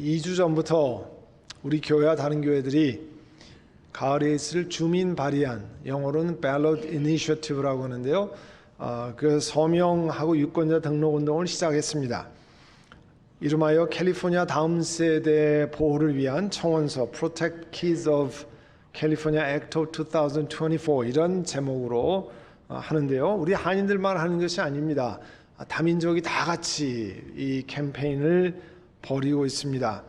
2주 전부터 우리 교회와 다른 교회들이 가을에 있을 주민 발의안, 영어로는 Ballot Initiative라고 하는데요. 그 서명하고 유권자 등록 운동을 시작했습니다. 이름하여 캘리포니아 다음 세대 보호를 위한 청원서 Protect Kids of California Act of 2024 이런 제목으로 하는데요. 우리 한인들만 하는 것이 아닙니다. 다민족이 다 같이 이 캠페인을 벌이고 있습니다.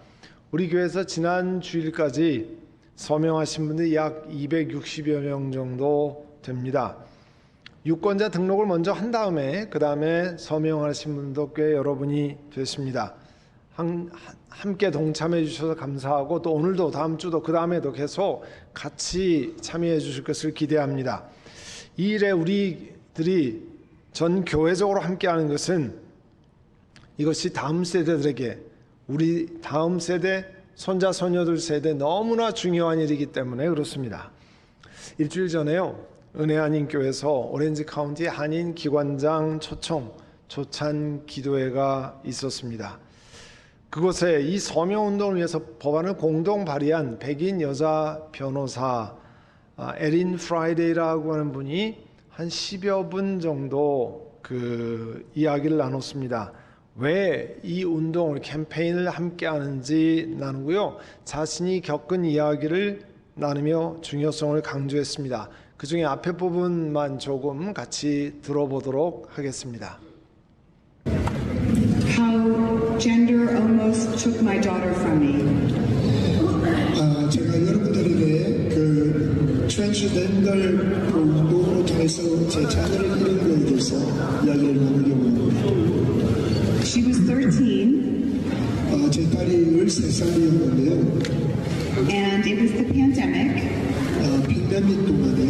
우리 교회에서 지난 주일까지 서명하신 분들이 약 260여 명 정도 됩니다. 유권자 등록을 먼저 한 다음에 그 다음에 서명하신 분도 꽤 여러분이 되십니다. 함께 동참해 주셔서 감사하고 또 오늘도 다음 주도 그 다음에도 계속 같이 참여해 주실 것을 기대합니다. 이 일에 우리들이 전 교회적으로 함께하는 것은 이것이 다음 세대들에게 우리 다음 세대 손자 소녀들 세대 너무나 중요한 일이기 때문에 그렇습니다. 일주일 전에요. 은혜 한인교회에서 오렌지 카운티 한인 기관장 초청 조찬 기도회가 있었습니다. 그곳에 이 서명운동을 위해서 법안을 공동 발의한 백인 여자 변호사 에린 프라이데이라고 하는 분이 한 10여 분 정도 그 이야기를 나눴습니다. 왜 이 운동을 캠페인을 함께 하는지 나누고요. 자신이 겪은 이야기를 나누며 중요성을 강조했습니다. 그 중에 앞에 부분만 조금 같이 들어보도록 하겠습니다. How gender almost took my daughter from me. 제가 여러분들에게 그 트랜스젠더 운동으로 통해서 제 자녀를 잃은 것에 대해서 이야기를 나누려고 합니다. She was 13. 제 딸이 13살이었는데요. And it was the pandemic. 팬데믹 동안에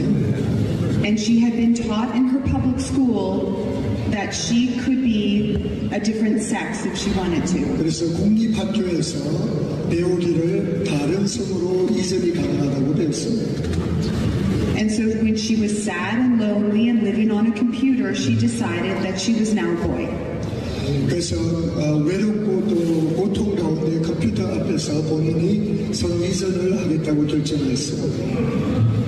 And she had been taught in her public school that she could be a different sex if she wanted to. 그래서 공립학교에서 배우기를 다른 성으로 이전이 가능하다고 배웠습니다. And so when she was sad and lonely and living on a computer, she decided that she was now a boy. 그래서 외롭고 또 고통 가운데 컴퓨터 앞에서 본인이 성이전을 하겠다고 결정했습니다.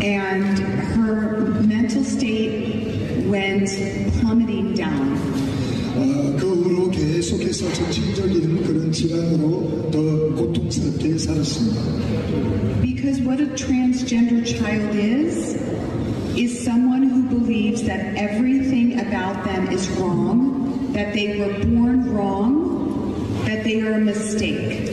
And her mental state went plummeting down. 그 후로 계속해서 정신적인 그런 질환으로 더 고통스럽게 살았습니다. Because what a transgender child is someone who believes that everything about them is wrong, that they were born wrong, that they are a mistake.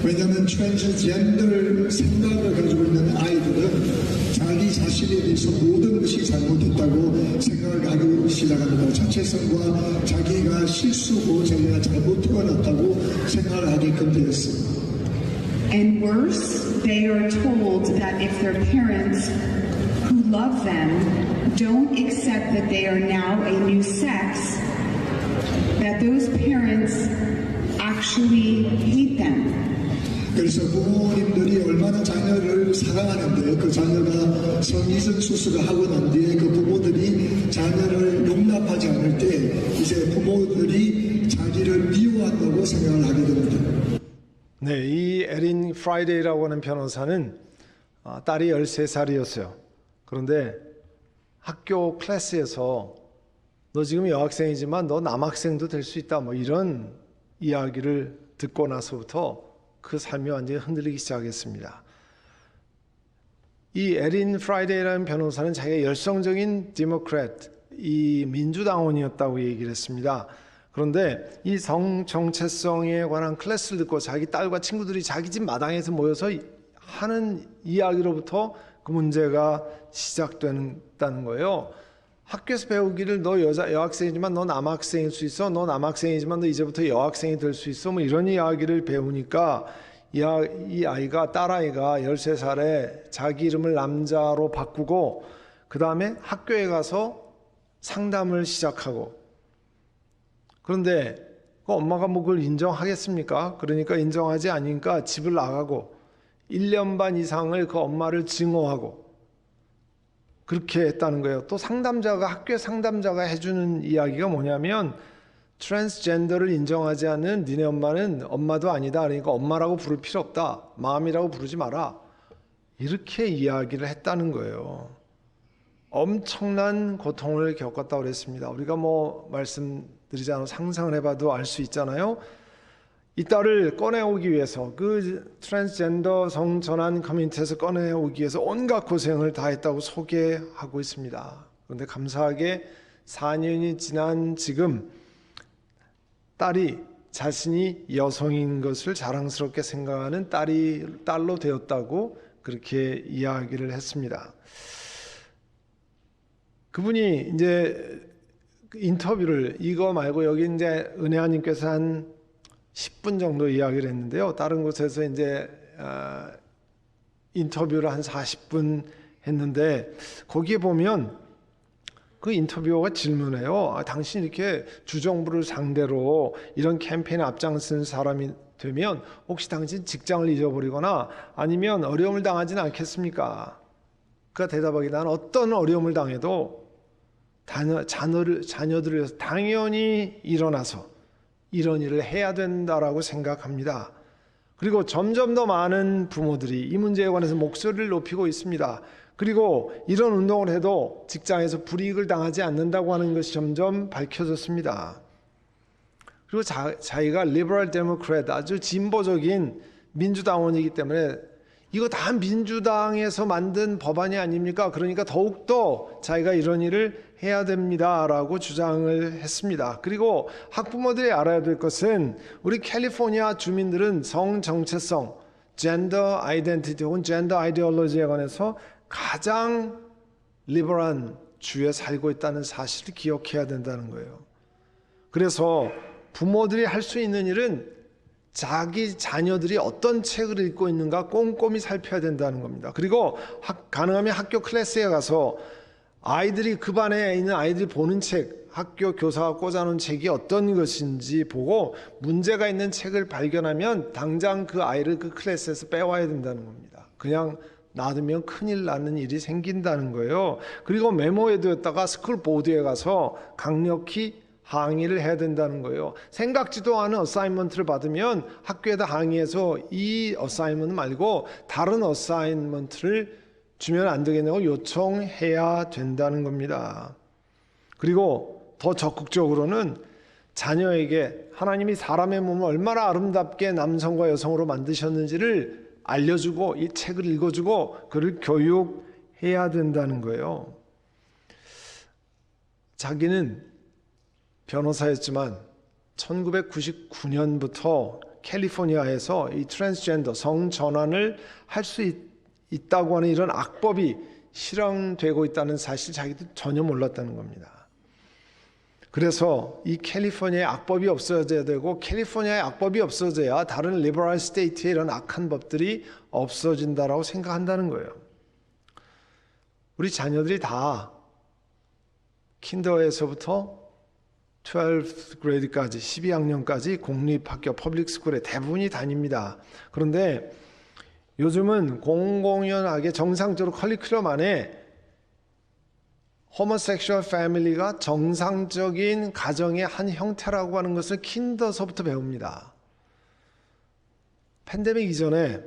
왜냐하면 트랜스젠더 생각을 가지고 있는 아이들은 자기 자신에 대해서 모든 것이 잘못했다고 생각을 하기 시작합니다. 자체성과 자기가 실수고 자기가 잘못 태어났다고 생각을 하게끔 되었습니다. And worse, they are told that if their parents who love them don't accept that they are now a new sex, that those parents actually hate them. 그래서 부모님들이 얼마나 자녀를 사랑하는데 그 자녀가 성이전 수술을 하고 난 뒤에 그 부모들이 자녀를 용납하지 않을 때 이제 부모들이 자기를 미워한다고 생각을 하게 됩니다. 네, 이 에린 프라이데이라고 하는 변호사는 딸이 13살이었어요. 그런데 학교 클래스에서 너 지금 여학생이지만 너 남학생도 될 수 있다 뭐 이런 이야기를 듣고 나서부터 그 삶이 완전히 흔들리기 시작했습니다. 이 에린 프라이데이라는 변호사는 자기가 열성적인 디모크래트, 이 민주당원이었다고 얘기를 했습니다. 그런데 이 성 정체성에 관한 클래스를 듣고 자기 딸과 친구들이 자기 집 마당에서 모여서 하는 이야기로부터 그 문제가 시작된다는 거예요. 학교에서 배우기를 너 여학생이지만 너 남학생일 수 있어. 너 남학생이지만 너 이제부터 여학생이 될 수 있어. 뭐 이런 이야기를 배우니까 이 아이가 딸아이가 13살에 자기 이름을 남자로 바꾸고 그 다음에 학교에 가서 상담을 시작하고 그런데 그 엄마가 뭐 그걸 인정하겠습니까? 그러니까 인정하지 않으니까 집을 나가고 1년 반 이상을 그 엄마를 증오하고 그렇게 했다는 거예요. 또 상담자가 학교 상담자가 해주는 이야기가 뭐냐면 트랜스젠더를 인정하지 않는 니네 엄마는 엄마도 아니다. 그러니까 엄마라고 부를 필요 없다. 마음이라고 부르지 마라. 이렇게 이야기를 했다는 거예요. 엄청난 고통을 겪었다고 그랬습니다. 우리가 뭐 말씀드리지 않아도 상상을 해봐도 알 수 있잖아요. 이 딸을 꺼내오기 위해서, 그 트랜스젠더 성전환 커뮤니티에서 꺼내오기 위해서 온갖 고생을 다 했다고 소개하고 있습니다. 그런데 감사하게 4년이 지난 지금 딸이 자신이 여성인 것을 자랑스럽게 생각하는 딸로 되었다고 그렇게 이야기를 했습니다. 그분이 이제 인터뷰를, 이거 말고 여기 이제 은혜아님께서 한 10분 정도 이야기를 했는데요. 다른 곳에서 이제 인터뷰를 한 40분 했는데, 거기에 보면 그 인터뷰어가 질문해요. 당신 이렇게 주정부를 상대로 이런 캠페인에 앞장서는 사람이 되면 혹시 당신 직장을 잊어버리거나 아니면 어려움을 당하지는 않겠습니까? 그가 대답하기, 난 어떤 어려움을 당해도 자녀들을 위해서 당연히 일어나서 이런 일을 해야 된다라고 생각합니다. 그리고 점점 더 많은 부모들이 이 문제에 관해서 목소리를 높이고 있습니다. 그리고 이런 운동을 해도 직장에서 불이익을 당하지 않는다고 하는 것이 점점 밝혀졌습니다. 그리고 자기가 리버럴 데모크래트, 아주 진보적인 민주당원이기 때문에 이거 다 민주당에서 만든 법안이 아닙니까? 그러니까 더욱더 자기가 이런 일을 해야 됩니다라고 주장을 했습니다. 그리고 학부모들이 알아야 될 것은, 우리 캘리포니아 주민들은 성 정체성, 젠더 아이덴티티 혹은 젠더 아이디올로지에 관해서 가장 리버럴한 주에 살고 있다는 사실을 기억해야 된다는 거예요. 그래서 부모들이 할 수 있는 일은 자기 자녀들이 어떤 책을 읽고 있는가 꼼꼼히 살펴야 된다는 겁니다. 그리고 가능하면 학교 클래스에 가서 아이들이, 그 반에 있는 아이들이 보는 책, 학교 교사가 꽂아놓은 책이 어떤 것인지 보고 문제가 있는 책을 발견하면 당장 그 아이를 그 클래스에서 빼와야 된다는 겁니다. 그냥 놔두면 큰일 나는 일이 생긴다는 거예요. 그리고 메모에두었다가 스쿨보드에 가서 강력히 항의를 해야 된다는 거예요. 생각지도 않은 어사인먼트를 받으면 학교에다 항의해서 이 어사인먼트 말고 다른 어사인먼트를 주면 안 되겠냐고 요청해야 된다는 겁니다. 그리고 더 적극적으로는 자녀에게 하나님이 사람의 몸을 얼마나 아름답게 남성과 여성으로 만드셨는지를 알려주고 이 책을 읽어주고 그를 교육해야 된다는 거예요. 자기는 변호사였지만 1999년부터 캘리포니아에서 이 트랜스젠더 성전환을 할 수 있다고 하는 이런 악법이 실행되고 있다는 사실 자기도 전혀 몰랐다는 겁니다. 그래서 이 캘리포니아의 악법이 없어져야 되고, 캘리포니아의 악법이 없어져야 다른 리버럴 스테이트의 이런 악한 법들이 없어진다라고 생각한다는 거예요. 우리 자녀들이 다 킨더에서부터 12th grade까지 12학년까지 공립학교 퍼블릭스쿨에 대부분이 다닙니다. 그런데 요즘은 공공연하게 정상적으로 커리큘럼 안에 호모섹슈얼 패밀리가 정상적인 가정의 한 형태라고 하는 것을 킨더서부터 배웁니다. 팬데믹 이전에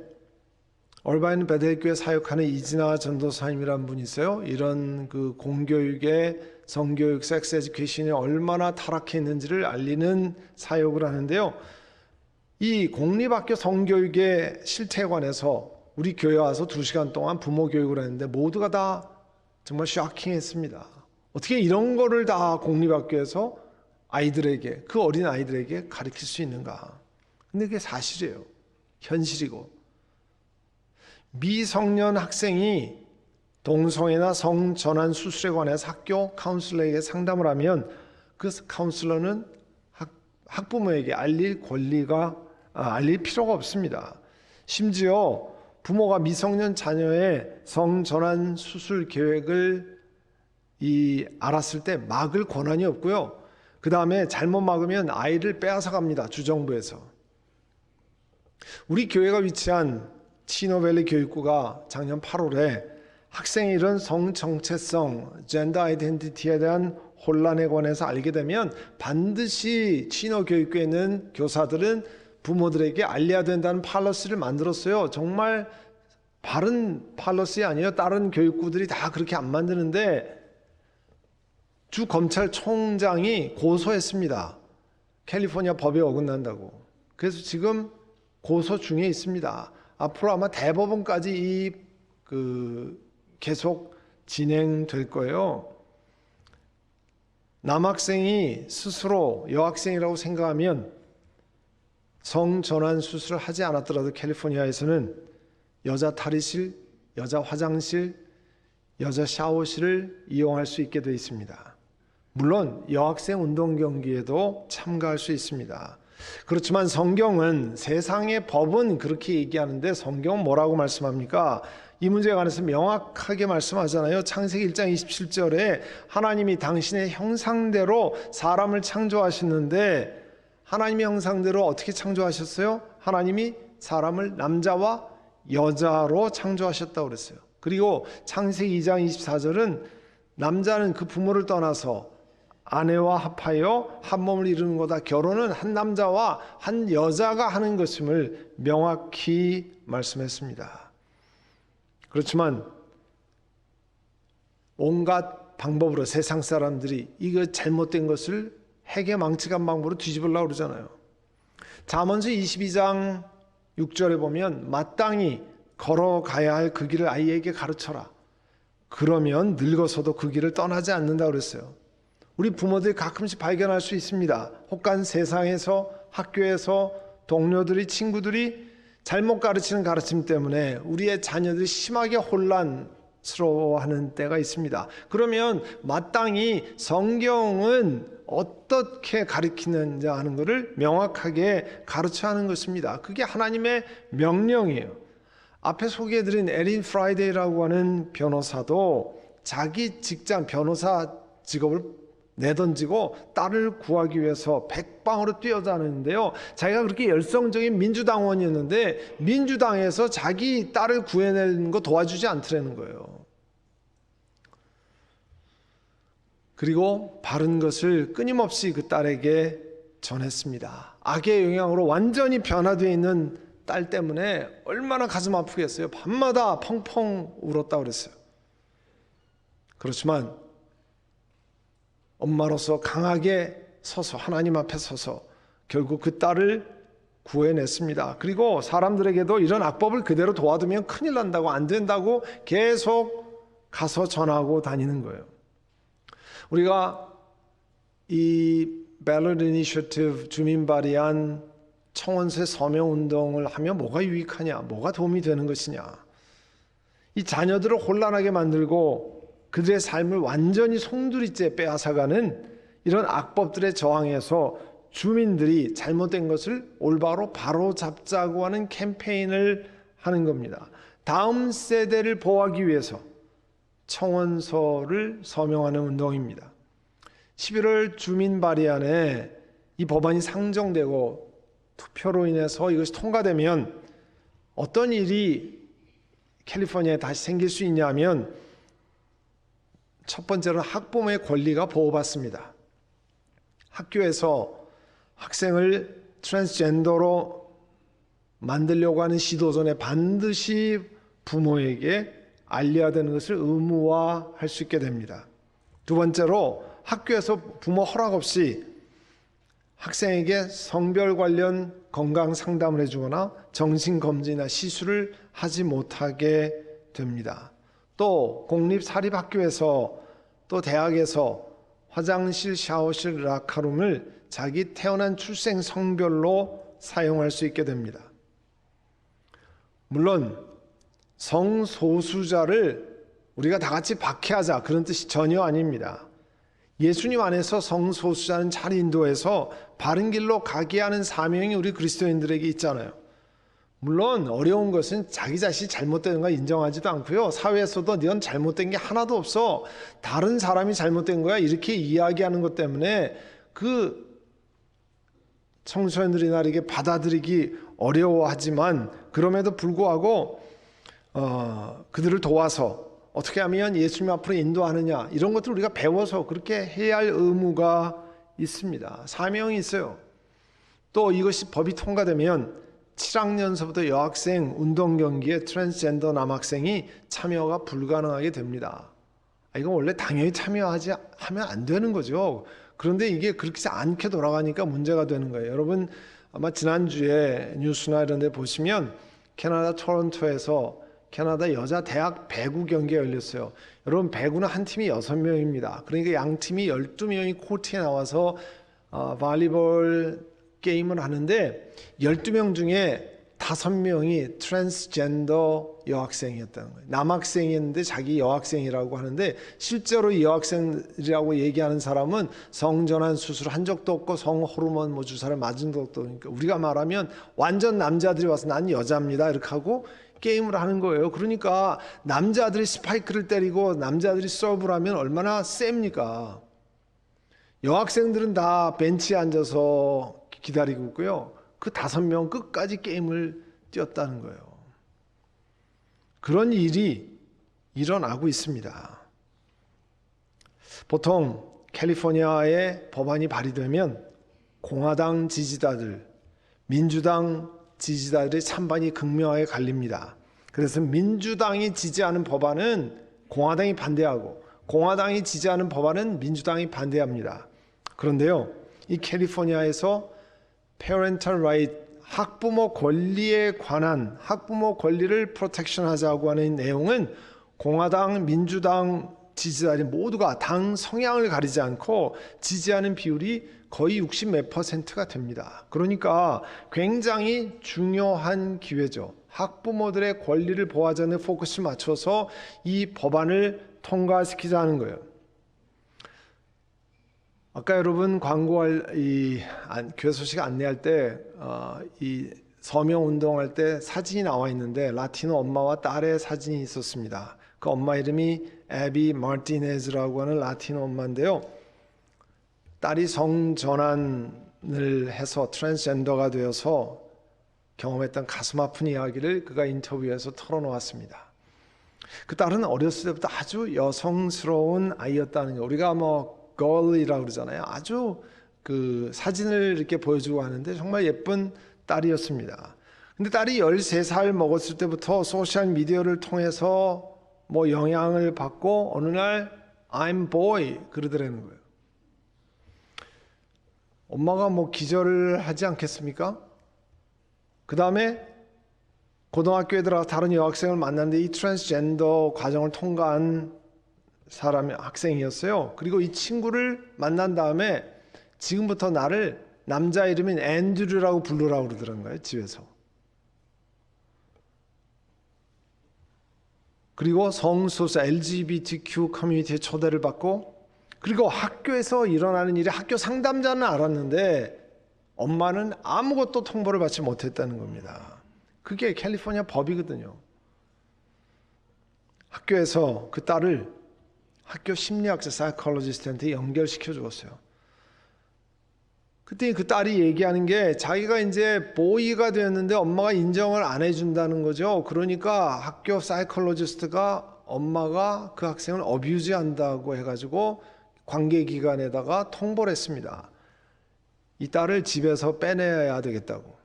얼바인 베델교회 사역하는 이진아 전도사님이라는 분이 있어요. 이런 그 공교육의 성교육, 섹스 에듀케이션이 얼마나 타락해 있는지를 알리는 사역을 하는데요. 이 공립학교 성교육의 실태에 관해서 우리 교회 와서 2시간 동안 부모 교육을 했는데 모두가 다 정말 쇼킹했습니다. 어떻게 이런 거를 다 공립학교에서 아이들에게, 그 어린 아이들에게 가르칠 수 있는가? 근데 그게 사실이에요. 현실이고. 미성년 학생이 동성애나 성전환 수술에 관해서 학교 카운슬러에게 상담을 하면 그 카운슬러는 학부모에게 알릴 필요가 없습니다. 심지어 부모가 미성년 자녀의 성전환 수술 계획을 알았을 때 막을 권한이 없고요. 그 다음에 잘못 막으면 아이를 빼앗아 갑니다. 주정부에서. 우리 교회가 위치한 치노밸리 교육구가 작년 8월에 학생이 이런 성 정체성, 젠더 아이덴티티에 대한 혼란에 관해서 알게 되면 반드시 치너 교육교에 있는 교사들은 부모들에게 알려야 된다는 팔러시를 만들었어요. 정말 바른 팔러시 아니에요. 다른 교육부들이 다 그렇게 안 만드는데 주 검찰총장이 고소했습니다. 캘리포니아 법에 어긋난다고. 그래서 지금 고소 중에 있습니다. 앞으로 아마 대법원까지 계속 진행될 거예요. 남학생이 스스로 여학생이라고 생각하면 성전환 수술을 하지 않았더라도 캘리포니아에서는 여자 탈의실, 여자 화장실, 여자 샤워실을 이용할 수 있게 되어 있습니다. 물론 여학생 운동 경기에도 참가할 수 있습니다. 그렇지만 성경은, 세상의 법은 그렇게 얘기하는데 성경은 뭐라고 말씀합니까? 이 문제에 관해서 명확하게 말씀하잖아요. 창세기 1장 27절에 하나님이 당신의 형상대로 사람을 창조하셨는데 하나님의 형상대로 어떻게 창조하셨어요? 하나님이 사람을 남자와 여자로 창조하셨다고 그랬어요. 그리고 창세기 2장 24절은 남자는 그 부모를 떠나서 아내와 합하여 한 몸을 이루는 거다. 결혼은 한 남자와 한 여자가 하는 것임을 명확히 말씀했습니다. 그렇지만 온갖 방법으로 세상 사람들이 이거 잘못된 것을 해계망측한 방법으로 뒤집으려고 그러잖아요. 잠언서 22장 6절에 보면 마땅히 걸어가야 할 그 길을 아이에게 가르쳐라. 그러면 늙어서도 그 길을 떠나지 않는다고 그랬어요. 우리 부모들이 가끔씩 발견할 수 있습니다. 혹간 세상에서, 학교에서 동료들이, 친구들이 잘못 가르치는 가르침 때문에 우리의 자녀들이 심하게 혼란스러워하는 때가 있습니다. 그러면 마땅히 성경은 어떻게 가르치는지 하는 것을 명확하게 가르쳐야 하는 것입니다. 그게 하나님의 명령이에요. 앞에 소개해드린 에린 프라이데이라고 하는 변호사도 자기 직장, 변호사 직업을 내던지고 딸을 구하기 위해서 백방으로 뛰어다니는데요. 자기가 그렇게 열성적인 민주당원이었는데 민주당에서 자기 딸을 구해내는 거 도와주지 않더라는 거예요. 그리고 바른 것을 끊임없이 그 딸에게 전했습니다. 악의 영향으로 완전히 변화되어 있는 딸 때문에 얼마나 가슴 아프겠어요. 밤마다 펑펑 울었다고 그랬어요. 그렇지만 엄마로서 강하게 서서 하나님 앞에 서서 결국 그 딸을 구해냈습니다. 그리고 사람들에게도 이런 악법을 그대로 도와두면 큰일 난다고, 안 된다고 계속 가서 전하고 다니는 거예요. 우리가 이 Ballot Initiative 주민 발의안 청원서의 서명 운동을 하면 뭐가 유익하냐, 뭐가 도움이 되는 것이냐. 이 자녀들을 혼란하게 만들고 그들의 삶을 완전히 송두리째 빼앗아가는 이런 악법들에 저항해서 주민들이 잘못된 것을 올바로 바로잡자고 하는 캠페인을 하는 겁니다. 다음 세대를 보호하기 위해서 청원서를 서명하는 운동입니다. 11월 주민 발의안에 이 법안이 상정되고 투표로 인해서 이것이 통과되면 어떤 일이 캘리포니아에 다시 생길 수 있냐면 첫 번째로는 학부모의 권리가 보호받습니다. 학교에서 학생을 트랜스젠더로 만들려고 하는 시도 전에 반드시 부모에게 알려야 되는 것을 의무화할 수 있게 됩니다. 두 번째로 학교에서 부모 허락 없이 학생에게 성별 관련 건강 상담을 해주거나 정신검진이나 시술을 하지 못하게 됩니다. 또 공립사립학교에서 또 대학에서 화장실, 샤워실, 라카룸을 자기 태어난 출생 성별로 사용할 수 있게 됩니다. 물론 성소수자를 우리가 다 같이 박해하자 그런 뜻이 전혀 아닙니다. 예수님 안에서 성소수자는 잘 인도해서 바른 길로 가게 하는 사명이 우리 그리스도인들에게 있잖아요. 물론 어려운 것은 자기 자신이 잘못된 거 인정하지도 않고요. 사회에서도 넌 잘못된 게 하나도 없어. 다른 사람이 잘못된 거야. 이렇게 이야기하는 것 때문에 그 청소년들이나 이렇게 받아들이기 어려워하지만 그럼에도 불구하고 그들을 도와서 어떻게 하면 예수님 앞으로 인도하느냐, 이런 것들을 우리가 배워서 그렇게 해야 할 의무가 있습니다. 사명이 있어요. 또 이것이 법이 통과되면 7학년서부터 여학생 운동 경기에 트랜스젠더 남학생이 참여가 불가능하게 됩니다. 이건 원래 당연히 하면 안 되는 거죠. 그런데 이게 그렇게 않게 돌아가니까 문제가 되는 거예요. 여러분 아마 지난주에 뉴스나 이런 데 보시면 캐나다 토론토에서 캐나다 여자 대학 배구 경기가 열렸어요. 여러분 배구는 한 팀이 6명입니다. 그러니까 양 팀이 12명이 코트에 나와서 발리볼 게임을 하는데 12명 중에 5명이 트랜스젠더 여학생이었다는 거예요. 남학생이었는데 자기 여학생이라고 하는데 실제로 이 여학생이라고 얘기하는 사람은 성전환 수술한 적도 없고 성호르몬 주사를 맞은 적도 없고, 그러니까 우리가 말하면 완전 남자들이 와서 난 여자입니다 이렇게 하고 게임을 하는 거예요. 그러니까 남자들이 스파이크를 때리고 남자들이 서브를 하면 얼마나 셉니까? 여학생들은 다 벤치에 앉아서 기다리고 있고요. 그 5명 끝까지 게임을 뛰었다는 거예요. 그런 일이 일어나고 있습니다. 보통 캘리포니아의 법안이 발의되면 공화당 지지자들, 민주당 지지자들의 찬반이 극명하게 갈립니다. 그래서 민주당이 지지하는 법안은 공화당이 반대하고 공화당이 지지하는 법안은 민주당이 반대합니다. 그런데요, 이 캘리포니아에서 parental right, 학부모 권리에 관한 학부모 권리를 프로텍션 하자고 하는 내용은 공화당, 민주당 지지자들이 모두가 당 성향을 가리지 않고 지지하는 비율이 거의 60 몇 %가 됩니다. 그러니까 굉장히 중요한 기회죠. 학부모들의 권리를 보호하자는 포커스를 맞춰서 이 법안을 통과시키자는 거예요. 아까 여러분 광고할 교회 소식 안내할 때 이 서명 운동할 때 사진이 나와 있는데 라티노 엄마와 딸의 사진이 있었습니다. 그 엄마 이름이 에비 마르티네즈라고 하는 라티노 엄마인데요. 딸이 성전환을 해서 트랜스젠더가 되어서 경험했던 가슴 아픈 이야기를 그가 인터뷰에서 털어놓았습니다. 그 딸은 어렸을 때부터 아주 여성스러운 아이였다는 거. 우리가 girl이라고 그러잖아요. 아주 그 사진을 이렇게 보여주고 하는데 정말 예쁜 딸이었습니다. 근데 딸이 13살 먹었을 때부터 소셜 미디어를 통해서 영향을 받고 어느 날 I'm boy 그러더라는 거예요. 엄마가 기절을 하지 않겠습니까? 그 다음에 고등학교에 들어가서 다른 여학생을 만났는데 이 트랜스젠더 과정을 통과한 학생이었어요. 그리고 이 친구를 만난 다음에 지금부터 나를 남자 이름인 앤드류라고 부르라고 그러더라는 거예요, 집에서. 그리고 성소수 LGBTQ 커뮤니티의 초대를 받고, 그리고 학교에서 일어나는 일이 학교 상담자는 알았는데 엄마는 아무것도 통보를 받지 못했다는 겁니다. 그게 캘리포니아 법이거든요. 학교에서 그 딸을 학교 심리학자 사이콜로지스트한테 연결시켜 주었어요. 그때 그 딸이 얘기하는 게 자기가 이제 보이가 되었는데 엄마가 인정을 안 해준다는 거죠. 그러니까 학교 사이콜로지스트가 엄마가 그 학생을 어뷰즈 한다고 해가지고 관계기관에다가 통보를 했습니다. 이 딸을 집에서 빼내야 되겠다고.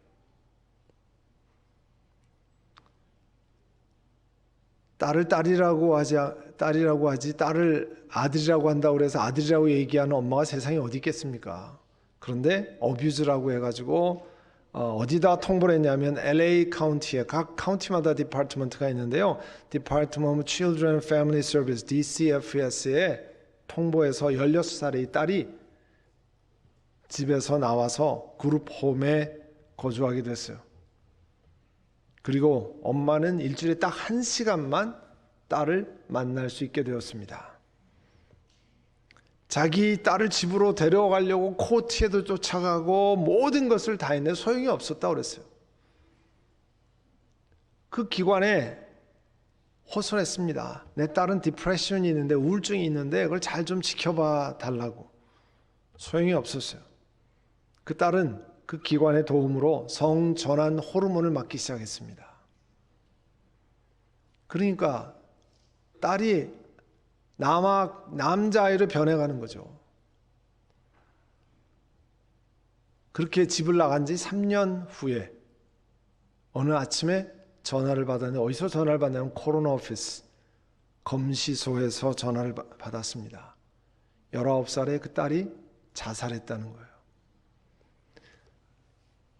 딸을 딸이라고 하지 딸을 아들이라고 한다고 그래서 아들이라고 얘기하는 엄마가 세상에 어디 있겠습니까? 그런데 어뷰즈라고 해가지고 어디다 통보를 했냐면 LA 카운티에 각 카운티마다 디파트먼트가 있는데요. Department of Children and Family Service DCFS에 통보해서 16살의 이 딸이 집에서 나와서 그룹 홈에 거주하게 됐어요. 그리고 엄마는 일주일에 딱 1시간만 딸을 만날 수 있게 되었습니다. 자기 딸을 집으로 데려가려고 코트에도 쫓아가고 모든 것을 다 했는데 소용이 없었다고 그랬어요. 그 기관에 호소했습니다. 내 딸은 디프레션이 있는데 우울증이 있는데 그걸 잘 좀 지켜봐 달라고. 소용이 없었어요. 그 딸은 그 기관의 도움으로 성전환 호르몬을 맞기 시작했습니다. 그러니까 딸이 남자아이로 변해가는 거죠. 그렇게 집을 나간 지 3년 후에 어느 아침에 전화를 받았는데, 어디서 전화를 받냐면 코로나 오피스 검시소에서 전화를 받았습니다. 19살의 그 딸이 자살했다는 거예요.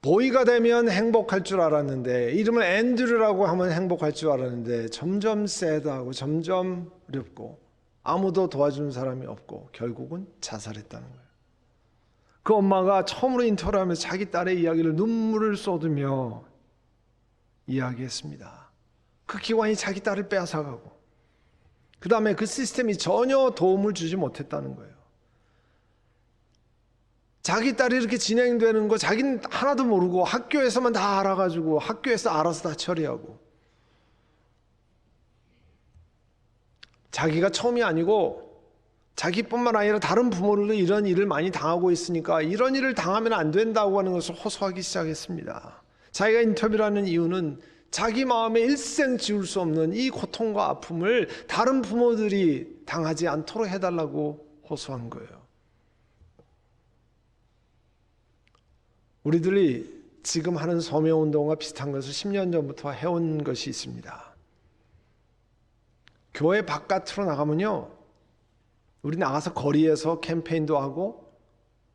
보이가 되면 행복할 줄 알았는데, 이름을 앤드류라고 하면 행복할 줄 알았는데 점점 새드하고 점점 어렵고 아무도 도와주는 사람이 없고 결국은 자살했다는 거예요. 그 엄마가 처음으로 인터뷰를 하면서 자기 딸의 이야기를 눈물을 쏟으며 이야기했습니다. 그 기관이 자기 딸을 빼앗아가고, 그 다음에 그 시스템이 전혀 도움을 주지 못했다는 거예요. 자기 딸이 이렇게 진행되는 거 자기는 하나도 모르고 학교에서만 다 알아가지고 학교에서 알아서 다 처리하고, 자기가 처음이 아니고 자기뿐만 아니라 다른 부모들도 이런 일을 많이 당하고 있으니까 이런 일을 당하면 안 된다고 하는 것을 호소하기 시작했습니다. 자기가 인터뷰를 하는 이유는 자기 마음에 일생 지울 수 없는 이 고통과 아픔을 다른 부모들이 당하지 않도록 해달라고 호소한 거예요. 우리들이 지금 하는 서명운동과 비슷한 것을 10년 전부터 해온 것이 있습니다. 교회 바깥으로 나가면요, 우리 나가서 거리에서 캠페인도 하고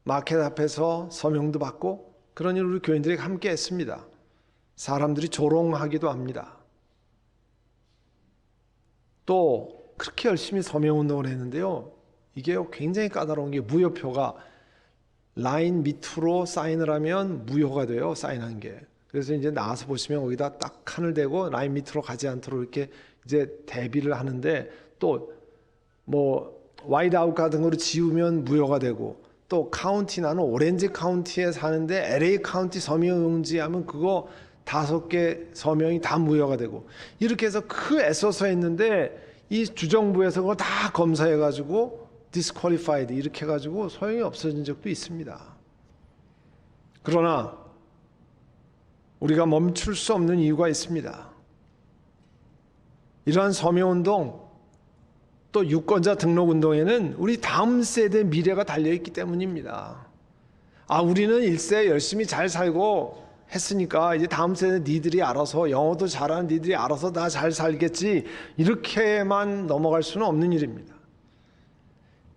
마켓 앞에서 서명도 받고 그런 일을 우리 교인들이 함께 했습니다. 사람들이 조롱하기도 합니다. 또 그렇게 열심히 서명운동을 했는데요, 이게 굉장히 까다로운 게 무효표가 라인 밑으로 사인을 하면 무효가 돼요. 사인한 게. 그래서 이제 나와서 보시면 거기다 딱 칸을 대고 라인 밑으로 가지 않도록 이렇게 이제 대비를 하는데, 또 뭐 와이드 아웃 같은 거로 지우면 무효가 되고, 또 카운티, 나는 오렌지 카운티에 사는데 LA 카운티 서명용지 하면 그거 5개 서명이 다 무효가 되고, 이렇게 해서 그 애써서 했는데 이 주정부에서 그거 다 검사해가지고 disqualified 이렇게 해가지고 소용이 없어진 적도 있습니다. 그러나 우리가 멈출 수 없는 이유가 있습니다. 이러한 서명운동, 또 유권자 등록운동에는 우리 다음 세대의 미래가 달려있기 때문입니다. 우리는 1세 열심히 잘 살고 했으니까 이제 다음 세대 니들이 알아서, 영어도 잘하는 니들이 알아서 다 잘 살겠지, 이렇게만 넘어갈 수는 없는 일입니다.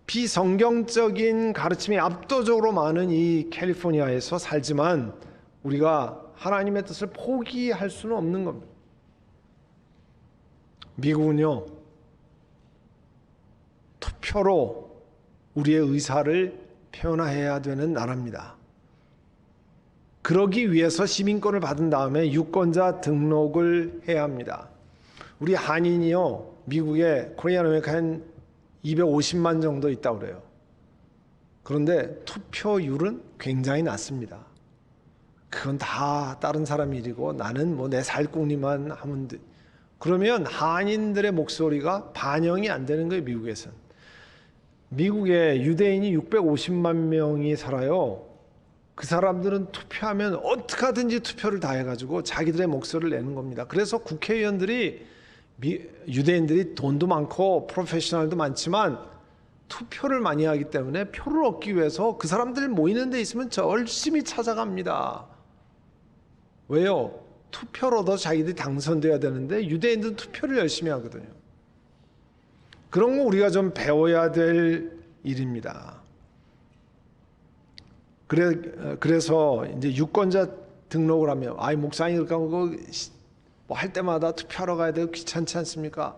비성경적인 가르침이 압도적으로 많은 이 캘리포니아에서 살지만 우리가 하나님의 뜻을 포기할 수는 없는 겁니다. 미국은요, 투표로 우리의 의사를 표현해야 되는 나라입니다. 그러기 위해서 시민권을 받은 다음에 유권자 등록을 해야 합니다. 우리 한인이요, 미국에 코리안 아메리칸 250만 정도 있다고 그래요. 그런데 투표율은 굉장히 낮습니다. 그건 다 다른 사람 일이고 나는 뭐 내 살궁리만 하면 돼. 그러면 한인들의 목소리가 반영이 안 되는 거예요, 미국에서는. 미국에 유대인이 650만 명이 살아요. 그 사람들은 투표하면 어떻게 하든지 투표를 다 해가지고 자기들의 목소리를 내는 겁니다. 그래서 국회의원들이, 유대인들이 돈도 많고 프로페셔널도 많지만 투표를 많이 하기 때문에 표를 얻기 위해서 그 사람들 모이는 데 있으면 열심히 찾아갑니다. 왜요? 투표로도 자기들이 당선돼야 되는데 유대인들은 투표를 열심히 하거든요. 그런 거 우리가 좀 배워야 될 일입니다. 그래서 이제 유권자 등록을 하면, 목사님 그거 뭐 할 때마다 투표하러 가야 되고 귀찮지 않습니까?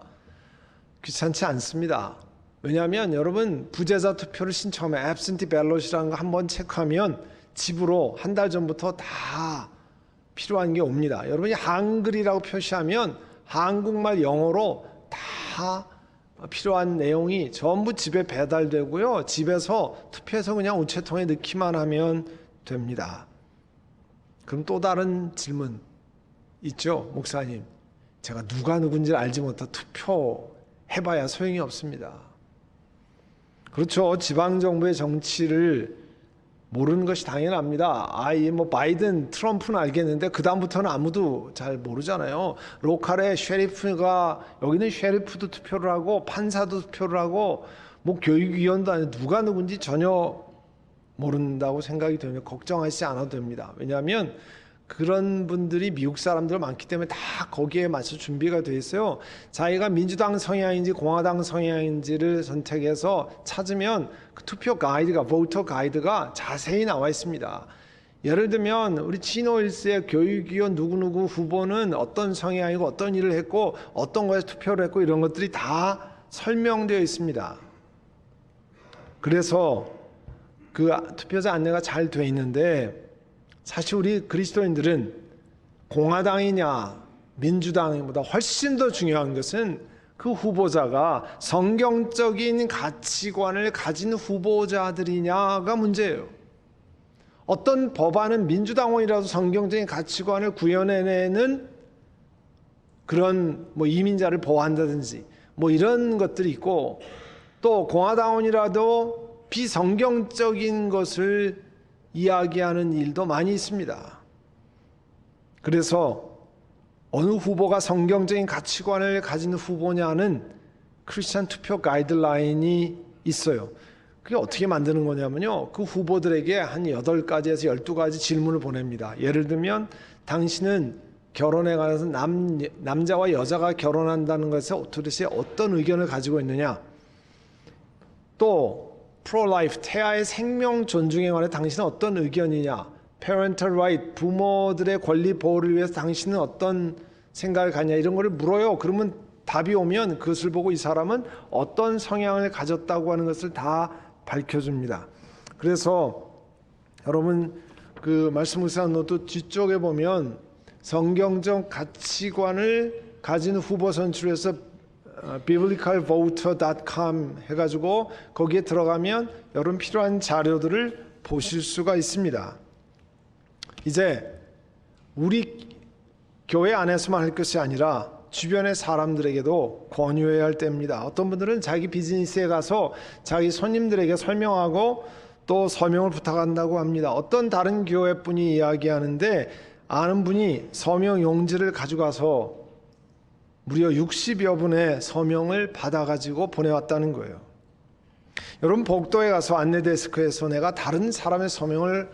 귀찮지 않습니다. 왜냐하면 여러분, 부재자 투표를 신청하면 absentee ballot이라는 거 한번 체크하면 집으로 한 달 전부터 다 필요한 게 옵니다. 여러분이 한글이라고 표시하면 한국말, 영어로 다 필요한 내용이 전부 집에 배달되고요. 집에서 투표해서 그냥 우체통에 넣기만 하면 됩니다. 그럼 또 다른 질문 있죠? 목사님, 제가 누가 누군지 알지 못하고 투표해봐야 소용이 없습니다. 그렇죠. 지방정부의 정치를 모르는 것이 당연합니다. 바이든, 트럼프는 알겠는데 그 다음부터는 아무도 잘 모르잖아요. 로컬에 셰리프가 여기는 셰리프도 투표를 하고 판사도 투표를 하고 교육위원도 아니고 누가 누군지 전혀 모른다고 생각이 되면 걱정하시지 않아도 됩니다. 왜냐하면 그런 분들이 미국 사람들 많기 때문에 다 거기에 맞춰 준비가 돼 있어요. 자기가 민주당 성향인지 공화당 성향인지를 선택해서 찾으면 그 투표 가이드가, 보터 가이드가 자세히 나와 있습니다. 예를 들면 우리 치노일스의 교육위원 누구누구 후보는 어떤 성향이고 어떤 일을 했고 어떤 거에 투표를 했고 이런 것들이 다 설명되어 있습니다. 그래서 그 투표자 안내가 잘 돼 있는데 사실 우리 그리스도인들은 공화당이냐 민주당보다 훨씬 더 중요한 것은 그 후보자가 성경적인 가치관을 가진 후보자들이냐가 문제예요. 어떤 법안은 민주당원이라도 성경적인 가치관을 구현해내는 그런 이민자를 보호한다든지 이런 것들이 있고, 또 공화당원이라도 비성경적인 것을 이야기하는 일도 많이 있습니다. 그래서 어느 후보가 성경적인 가치관을 가진 후보냐는 크리스천 투표 가이드라인이 있어요. 그게 어떻게 만드는 거냐면요, 그 후보들에게 한 8가지에서 12가지 질문을 보냅니다. 예를 들면 당신은 결혼에 관해서 남자와 여자가 결혼한다는 것에 도대체 어떤 의견을 가지고 있느냐, 또 프로-라이프, 태아의 생명 존중에 관해 당신은 어떤 의견이냐, parental right, 부모들의 권리 보호를 위해서 당신은 어떤 생각을 갖냐, 이런 거를 물어요. 그러면 답이 오면 그것을 보고 이 사람은 어떤 성향을 가졌다고 하는 것을 다 밝혀줍니다. 그래서 여러분 그 말씀 묵상 노트 뒤쪽에 보면 성경적 가치관을 가진 후보 선출에서 biblicalvoter.com 해가지고 거기에 들어가면 여러분 필요한 자료들을 보실 수가 있습니다. 이제 우리 교회 안에서만 할 것이 아니라 주변의 사람들에게도 권유해야 할 때입니다. 어떤 분들은 자기 비즈니스에 가서 자기 손님들에게 설명하고 또 서명을 부탁한다고 합니다. 어떤 다른 교회 분이 이야기하는데 아는 분이 서명 용지를 가져가서 무려 60여 분의 서명을 받아가지고 보내왔다는 거예요. 여러분 복도에 가서 안내데스크에서 내가 다른 사람의 서명을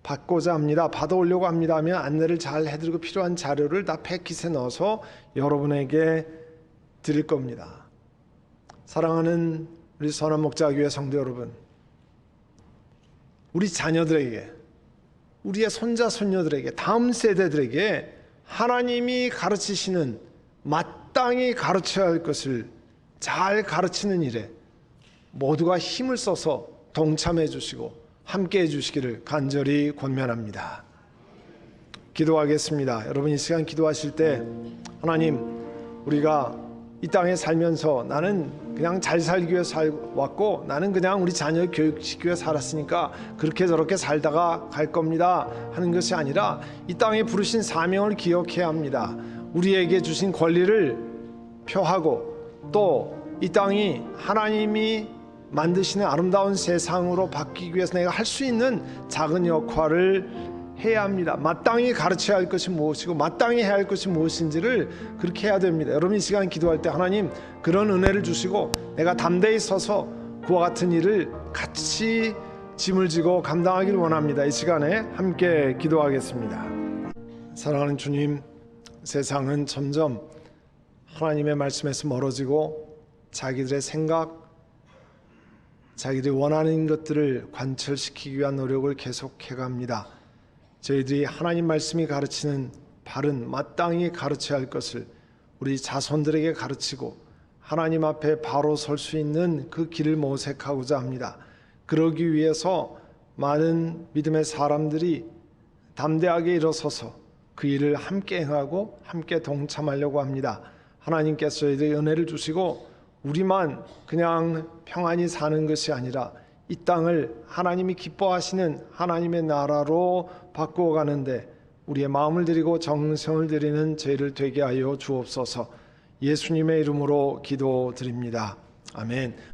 받고자 합니다, 받아오려고 합니다 하면 안내를 잘 해드리고 필요한 자료를 다 패킷에 넣어서 여러분에게 드릴 겁니다. 사랑하는 우리 선한목자교회 성도 여러분, 우리 자녀들에게, 우리의 손자 손녀들에게, 다음 세대들에게 하나님이 가르치시는 마땅히 가르쳐야 할 것을 잘 가르치는 일에 모두가 힘을 써서 동참해 주시고 함께 해 주시기를 간절히 권면합니다. 기도하겠습니다. 여러분 이 시간 기도하실 때 하나님, 우리가 이 땅에 살면서 나는 그냥 잘 살기 위해 살았고 나는 그냥 우리 자녀 교육시키기 위해 살았으니까 그렇게 저렇게 살다가 갈 겁니다 하는 것이 아니라 이 땅에 부르신 사명을 기억해야 합니다. 우리에게 주신 권리를 표하고 또 이 땅이 하나님이 만드시는 아름다운 세상으로 바뀌기 위해서 내가 할 수 있는 작은 역할을 해야 합니다. 마땅히 가르쳐야 할 것이 무엇이고 마땅히 해야 할 것이 무엇인지를 그렇게 해야 됩니다. 여러분 이 시간 기도할 때 하나님 그런 은혜를 주시고 내가 담대히 서서 그와 같은 일을 같이 짐을 지고 감당하기를 원합니다. 이 시간에 함께 기도하겠습니다. 사랑하는 주님, 세상은 점점 하나님의 말씀에서 멀어지고 자기들의 생각, 자기들이 원하는 것들을 관철시키기 위한 노력을 계속해 갑니다. 저희들이 하나님 말씀이 가르치는 바른 마땅히 가르쳐야 할 것을 우리 자손들에게 가르치고 하나님 앞에 바로 설 수 있는 그 길을 모색하고자 합니다. 그러기 위해서 많은 믿음의 사람들이 담대하게 일어서서 그 일을 함께 행하고 함께 동참하려고 합니다. 하나님께서 저희들에게 은혜를 주시고 우리만 그냥 평안히 사는 것이 아니라 이 땅을 하나님이 기뻐하시는 하나님의 나라로 바꾸어 가는데 우리의 마음을 드리고 정성을 드리는 저희를 되게 하여 주옵소서. 예수님의 이름으로 기도드립니다. 아멘.